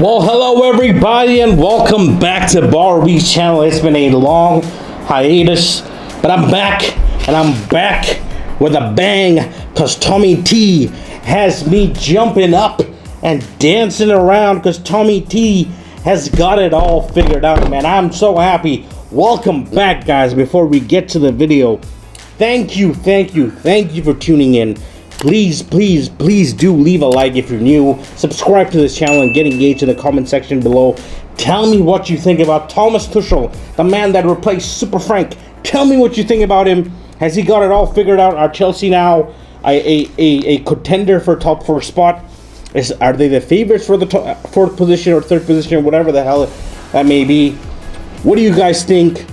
Well, hello everybody and welcome back to Boro Bs channel. It's been a long hiatus, but I'm back and I'm back with a bang because Tommy T has me jumping up and dancing around because Tommy T has got it all figured out, man. I'm so happy. Welcome back, guys. Before we get to the video, thank you for tuning in. Please do leave a like if you're new, subscribe to this channel, and get engaged in the comment section below. Tell me what you think about Thomas Tuchel, the man that replaced Super Frank. Tell me what you think about him. Has he got it all figured out? Are Chelsea now a contender for top 4 spot? Are they the favorites for the 4th position or 3rd position, whatever the hell that may be? What do you guys think?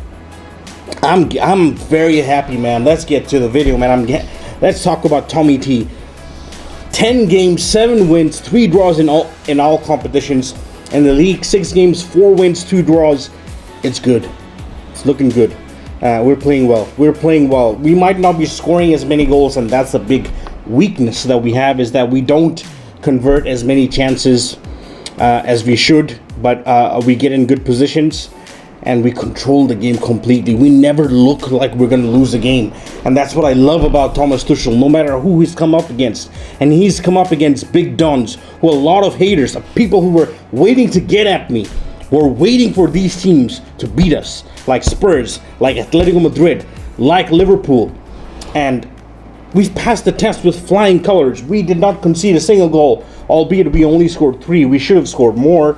I'm very happy, man. Let's get to the video, man. Let's talk about Tommy T. 10 games, 7 wins, 3 draws in all competitions. In the league, 6 games, 4 wins, 2 draws. It's good. It's looking good. We're playing well. We might not be scoring as many goals, and that's a big weakness that we have, is that we don't convert as many chances as we should, but we get in good positions and we control the game completely. We never look like we're going to lose a game. And that's what I love about Thomas Tuchel, no matter who he's come up against. And he's come up against big dons, who a lot of haters, people who were waiting to get at me, were waiting for these teams to beat us, like Spurs, like Atletico Madrid, like Liverpool. And we've passed the test with flying colors. We did not concede a single goal, albeit we only scored 3. We should have scored more.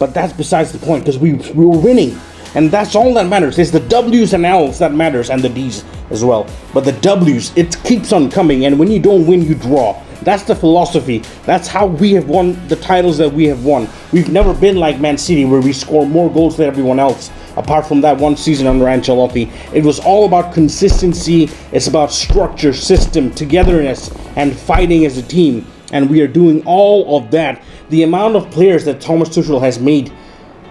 But that's besides the point, because we were winning. And that's all that matters. It's the W's and L's that matters, and the D's as well. But the W's, it keeps on coming. And when you don't win, you draw. That's the philosophy. That's how we have won the titles that we have won. We've never been like Man City, where we score more goals than everyone else. Apart from that one season under Ancelotti, it was all about consistency. It's about structure, system, togetherness, and fighting as a team. And we are doing all of that. The amount of players that Thomas Tuchel has made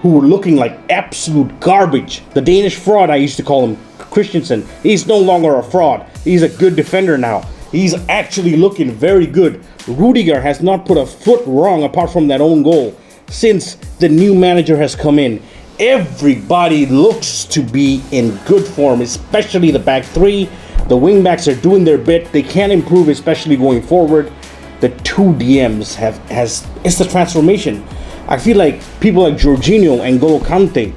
who were looking like absolute garbage. The Danish fraud, I used to call him, Christensen. He's no longer a fraud. He's a good defender now. He's actually looking very good. Rudiger has not put a foot wrong apart from that own goal since the new manager has come in. Everybody looks to be in good form, especially the back 3. The wing backs are doing their bit. They can improve, especially going forward. The 2 DMs it's the transformation. I feel like people like Jorginho and N'Golo Kante,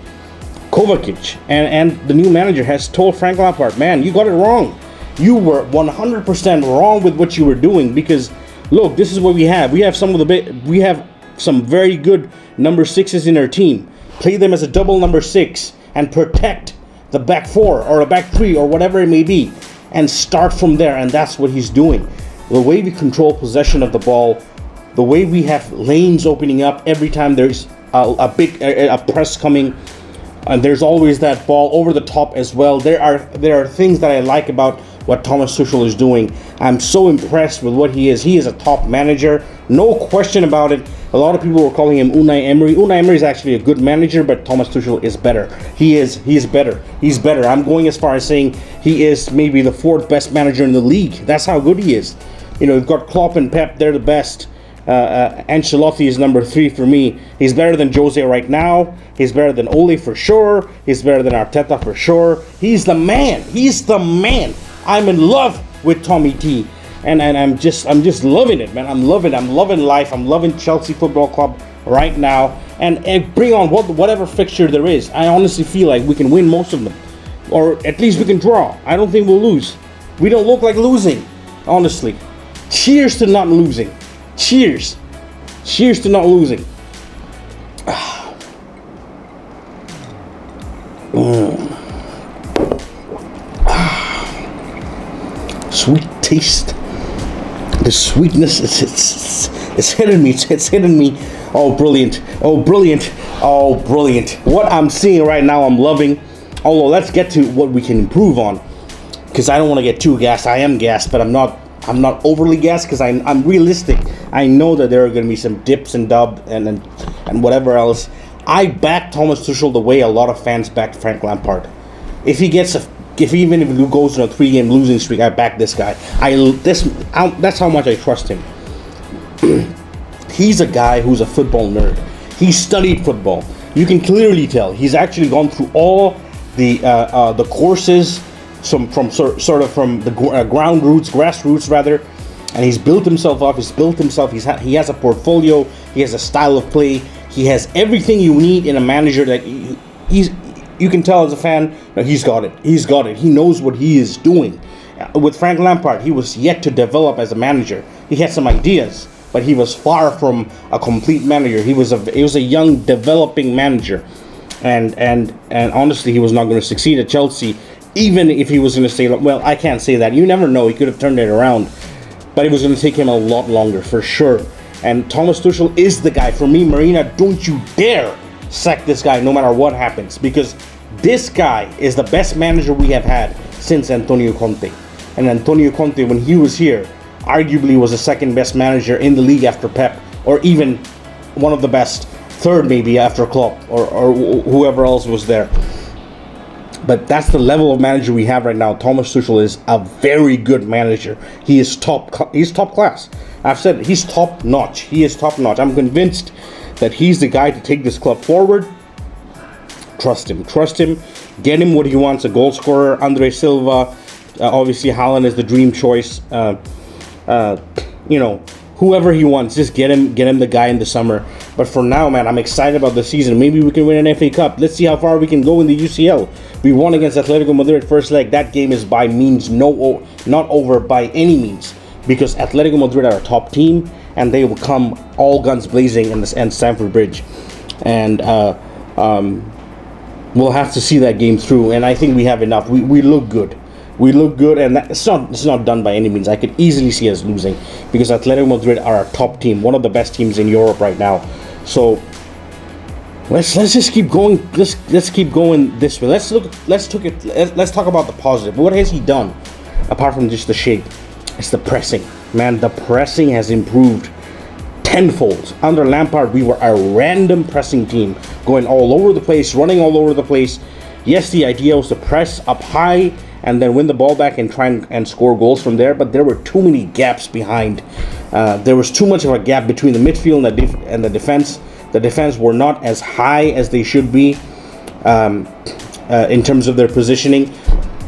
Kovacic, and the new manager has told Frank Lampard, man, you got it wrong. You were 100% wrong with what you were doing, because look, this is what we have. We have some very good number 6s in our team. Play them as a double number 6 and protect the back 4 or a back 3 or whatever it may be, and start from there. And that's what he's doing. The way we control possession of the ball, the way we have lanes opening up every time there's a press coming, and there's always that ball over the top as well. There are things that I like about what Thomas Tuchel is doing. I'm so impressed with what he is. He is a top manager, no question about it. A lot of people were calling him Unai Emery. Unai Emery is actually a good manager, but Thomas Tuchel is better. He is better. He's better. I'm going as far as saying he is maybe the 4th best manager in the league. That's how good he is. You know, you've got Klopp and Pep, they're the best. Ancelotti is number 3 for me. He's better than Jose right now. He's better than Ole for sure. He's better than Arteta for sure. He's the man. He's the man. I'm in love with Tommy T. And I'm just loving it, man. I'm loving life. I'm loving Chelsea Football Club right now. And bring on whatever fixture there is. I honestly feel like we can win most of them. Or at least we can draw. I don't think we'll lose. We don't look like losing, honestly. Cheers to not losing. Cheers. Cheers to not losing. Sweet taste. The sweetness, it's hitting me. It's hitting me. Oh, brilliant. Oh, brilliant. Oh, brilliant. What I'm seeing right now, I'm loving. Although, let's get to what we can improve on. Because I don't want to get too gassed. I am gassed, but I'm not overly gassed, because I'm realistic. I know that there are going to be some dips and dubs and whatever else. I back Thomas Tuchel the way a lot of fans backed Frank Lampard. If he goes on a 3-game losing streak, I back this guy. That's how much I trust him. He's a guy who's a football nerd. He studied football. You can clearly tell he's actually gone through all the courses, from the ground roots, grassroots rather, and he's built himself up. He's built himself. He has a portfolio. He has a style of play. He has everything you need in a manager that you can tell as a fan that he's got it. He's got it. He knows what he is doing. With Frank Lampard, he was yet to develop as a manager. He had some ideas, but he was far from a complete manager. He was a young, developing manager, and honestly, he was not going to succeed at Chelsea, even if he was going to say, well, I can't say that. You never know. He could have turned it around, but it was going to take him a lot longer for sure. And Thomas Tuchel is the guy. For me, Marina, don't you dare sack this guy no matter what happens, because this guy is the best manager we have had since Antonio Conte. And Antonio Conte, when he was here, arguably was the second best manager in the league after Pep, or even one of the best, third maybe after Klopp or whoever else was there. But that's the level of manager we have right now. Thomas Tuchel is a very good manager. He's top class. I've said it, he's top notch. He is top notch. I'm convinced that he's the guy to take this club forward. Trust him. Get him what he wants: a goal scorer, Andre Silva. Obviously, Haaland is the dream choice. Whoever he wants, just get him the guy in the summer. But for now, man, I'm excited about the season. Maybe we can win an FA Cup. Let's see how far we can go in the UCL. We won against Atletico Madrid first leg. That game is by means not over by any means, because Atletico Madrid are a top team, and they will come all guns blazing in Stamford Bridge. And we'll have to see that game through. And I think we have enough. We look good. We look good, and it's not done by any means. I could easily see us losing, because Atletico Madrid are a top team, one of the best teams in Europe right now. So let's just keep going. Let's keep going this way. Let's talk about the positive. What has he done apart from just the shape? It's the pressing, man. The pressing has improved tenfold. Under Lampard, we were a random pressing team, going all over the place, running all over the place. Yes, the idea was to press up high and then win the ball back and try and score goals from there, but there were too many gaps behind. There was too much of a gap between the midfield and the defense. The defense were not as high as they should be in terms of their positioning.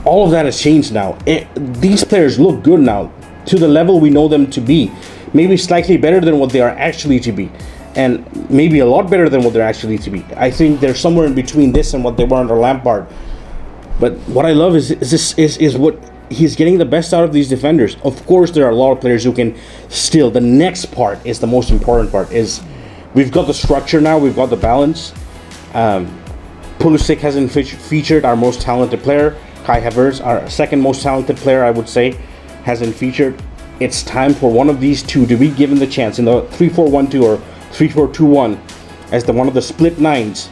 All of that has changed now. These players look good now, to the level we know them to be. Maybe slightly better than what they are actually to be, and maybe a lot better than what they're actually to be. I think they're somewhere in between this and what they were under Lampard. But what I love is what he's getting the best out of these defenders. Of course, there are a lot of players who can still. The next part is the most important part. Is we've got the structure now. We've got the balance. Pulisic hasn't featured, our most talented player. Kai Havertz, our second most talented player, I would say, hasn't featured. It's time for one of these two to be given the chance in the 3-4-1-2 or 3-4-2-1 as one of the split nines,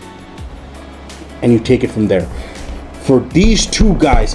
and you take it from there. For these two guys,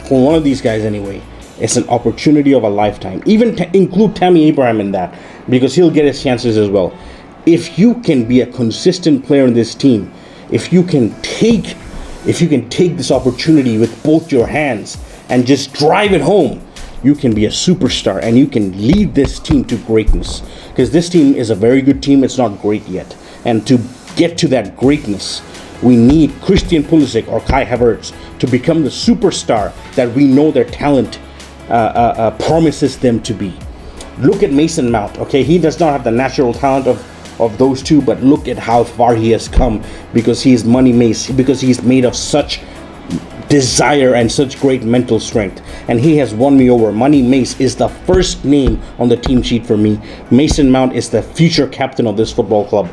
for one of these guys anyway, it's an opportunity of a lifetime. Even include Tammy Abraham in that, because he'll get his chances as well. If you can be a consistent player in this team, if you can take this opportunity with both your hands and just drive it home, you can be a superstar and you can lead this team to greatness. Because this team is a very good team. It's not great yet. And to get to that greatness, we need Christian Pulisic or Kai Havertz to become the superstar that we know their talent promises them to be. Look at Mason Mount. Okay, he does not have the natural talent of those two, but look at how far he has come, because he is Money Mace, because he's made of such desire and such great mental strength, and he has won me over. Money Mace is the first name on the team sheet for me. Mason Mount is the future captain of this football club.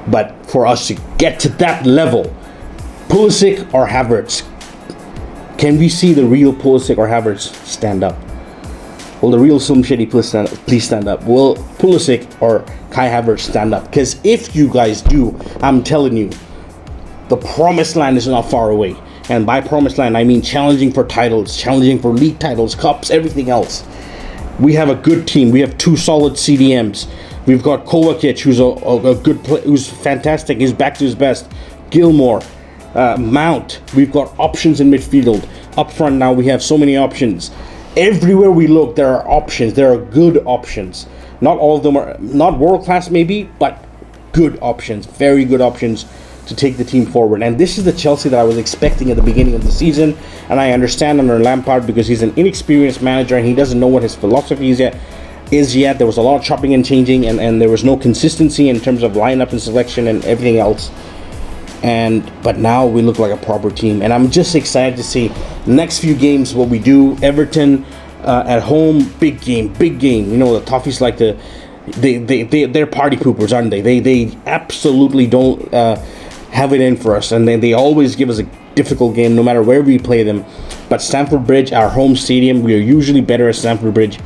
But for us to get to that level, Pulisic or Havertz, can we see the real Pulisic or Havertz stand up? Will the real Sum Shady please stand up? Will Pulisic or Kai Havertz stand up? Because if you guys do, I'm telling you, the promised land is not far away. And by promised land, I mean challenging for titles, challenging for league titles, cups, everything else. We have a good team. We have two solid CDMs. We've got Kovacic, who's a good player, who's fantastic. He's back to his best. Gilmore, Mount. We've got options in midfield. Up front now, we have so many options. Everywhere we look, there are options. There are good options. Not all of them are not world class, maybe, but good options, very good options to take the team forward. And this is the Chelsea that I was expecting at the beginning of the season. And I understand under Lampard because he's an inexperienced manager and he doesn't know what his philosophy is yet. There was a lot of chopping and changing, and there was no consistency in terms of lineup and selection and everything else. But now we look like a proper team, and I'm just excited to see next few games what we do. Everton at home, big game. You know, the Toffees like to they're party poopers, aren't they? They absolutely don't have it in for us, and they always give us a difficult game no matter where we play them. But Stamford Bridge, our home stadium, we are usually better at Stamford Bridge.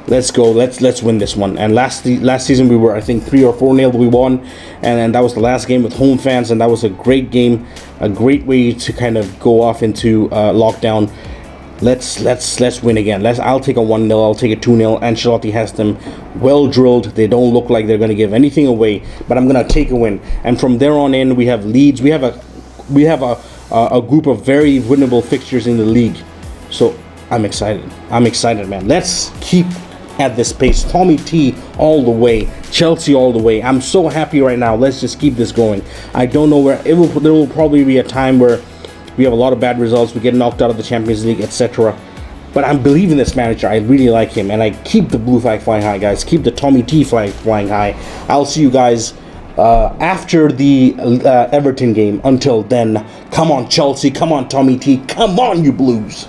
Let's go. Let's win this one. And last season we were, I think, 3 or 4-0 we won, and that was the last game with home fans, and that was a great game, a great way to kind of go off into lockdown. Let's win again. I'll take a 1-0. I'll take a 2-0. Ancelotti has them well drilled. They don't look like they're going to give anything away, but I'm going to take a win. And from there on in, we have Leeds. We have a group of very winnable fixtures in the league. So I'm excited. Man. Let's keep at this pace. Tommy T all the way, Chelsea all the way. I'm so happy right now. Let's just keep this going. I don't know where there will probably be a time where we have a lot of bad results, we get knocked out of the Champions League, etc. But I'm believing this manager. I really like him, and I keep the blue flag flying high, guys. Keep the Tommy T flag flying high. I'll see you guys after the Everton game. Until then, come on Chelsea, come on Tommy T, come on you Blues.